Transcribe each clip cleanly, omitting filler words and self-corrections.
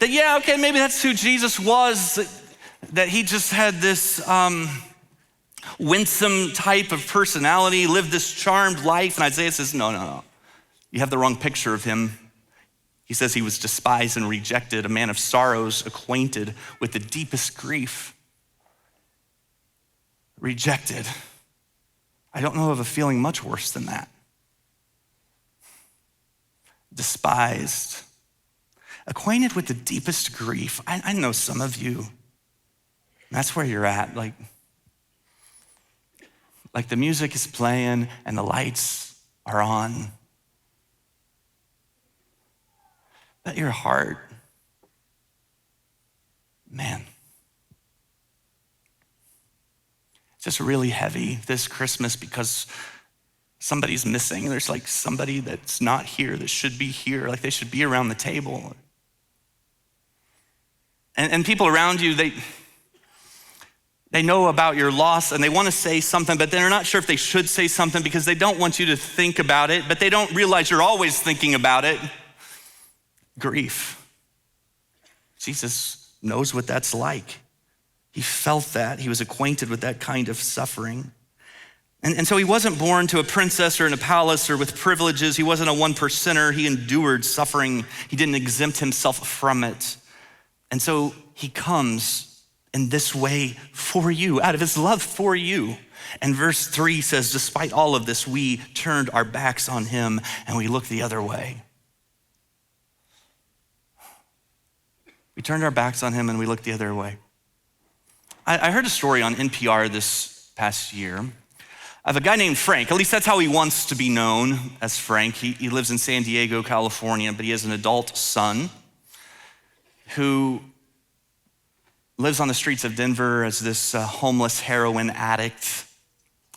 That, yeah, okay, maybe that's who Jesus was, that he just had this winsome type of personality, lived this charmed life. And Isaiah says, no. You have the wrong picture of him. He says he was despised and rejected, a man of sorrows, acquainted with the deepest grief. Rejected. I don't know of a feeling much worse than that. Despised. Acquainted with the deepest grief. I know some of you. That's where you're at. Like the music is playing and the lights are on. But your heart, man, it's just really heavy this Christmas because somebody's missing. There's like somebody that's not here that should be here, like they should be around the table. And people around you, they know about your loss and they want to say something, but they're not sure if they should say something because they don't want you to think about it, but they don't realize you're always thinking about it. Grief. Jesus knows what that's like. He felt that. He was acquainted with that kind of suffering. And so he wasn't born to a princess or in a palace or with privileges. He wasn't a one percenter. He endured suffering. He didn't exempt himself from it. And so he comes in this way for you, out of his love for you. And verse 3 says, despite all of this, we turned our backs on him and we looked the other way. We turned our backs on him and we looked the other way. I heard a story on NPR this past year of a guy named Frank. At least that's how he wants to be known, as Frank. He lives in San Diego, California, but he has an adult son who lives on the streets of Denver as this homeless heroin addict.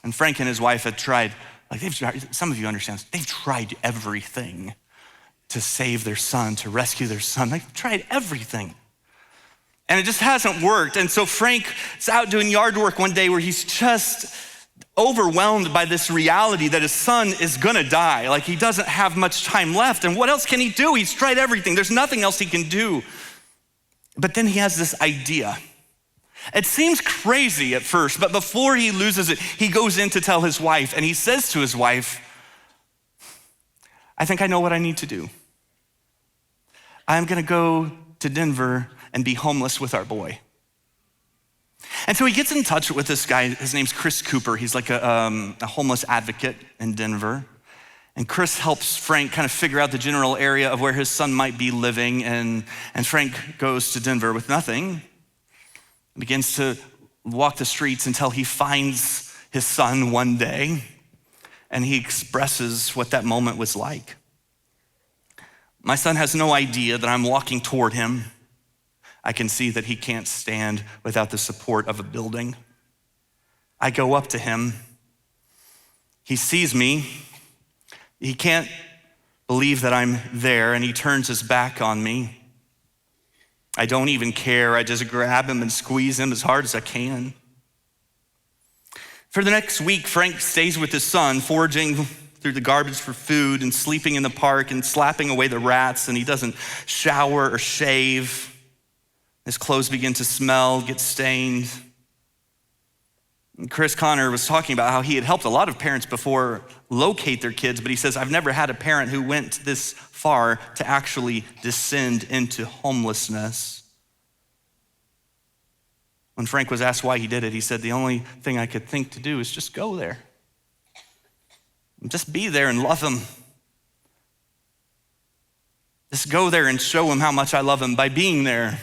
And Frank and his wife had tried, some of you understand, they've tried everything to save their son, to rescue their son. They've tried everything. And it just hasn't worked. And so Frank's out doing yard work one day where he's just overwhelmed by this reality that his son is gonna die. Like he doesn't have much time left. And what else can he do? He's tried everything. There's nothing else he can do. But then he has this idea. It seems crazy at first, but before he loses it, he goes in to tell his wife, and he says to his wife, I think I know what I need to do. I'm gonna go to Denver and be homeless with our boy. And so he gets in touch with this guy. His name's Chris Cooper. He's like a homeless advocate in Denver. And Chris helps Frank kind of figure out the general area of where his son might be living. And Frank goes to Denver with nothing, begins to walk the streets until he finds his son one day. And he expresses what that moment was like. My son has no idea that I'm walking toward him. I can see that he can't stand without the support of a building. I go up to him. He sees me. He can't believe that I'm there, and he turns his back on me. I don't even care. I just grab him and squeeze him as hard as I can. For the next week, Frank stays with his son, foraging through the garbage for food and sleeping in the park and slapping away the rats, and he doesn't shower or shave. His clothes begin to smell, get stained. And Chris Connor was talking about how he had helped a lot of parents before locate their kids, but he says, I've never had a parent who went this far to actually descend into homelessness. When Frank was asked why he did it, he said, the only thing I could think to do is just go there. Just be there and love him. Just go there and show him how much I love him by being there.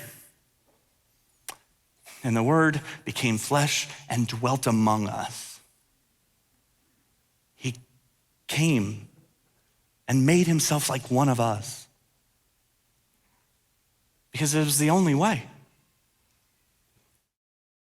And the Word became flesh and dwelt among us. He came and made himself like one of us because it was the only way.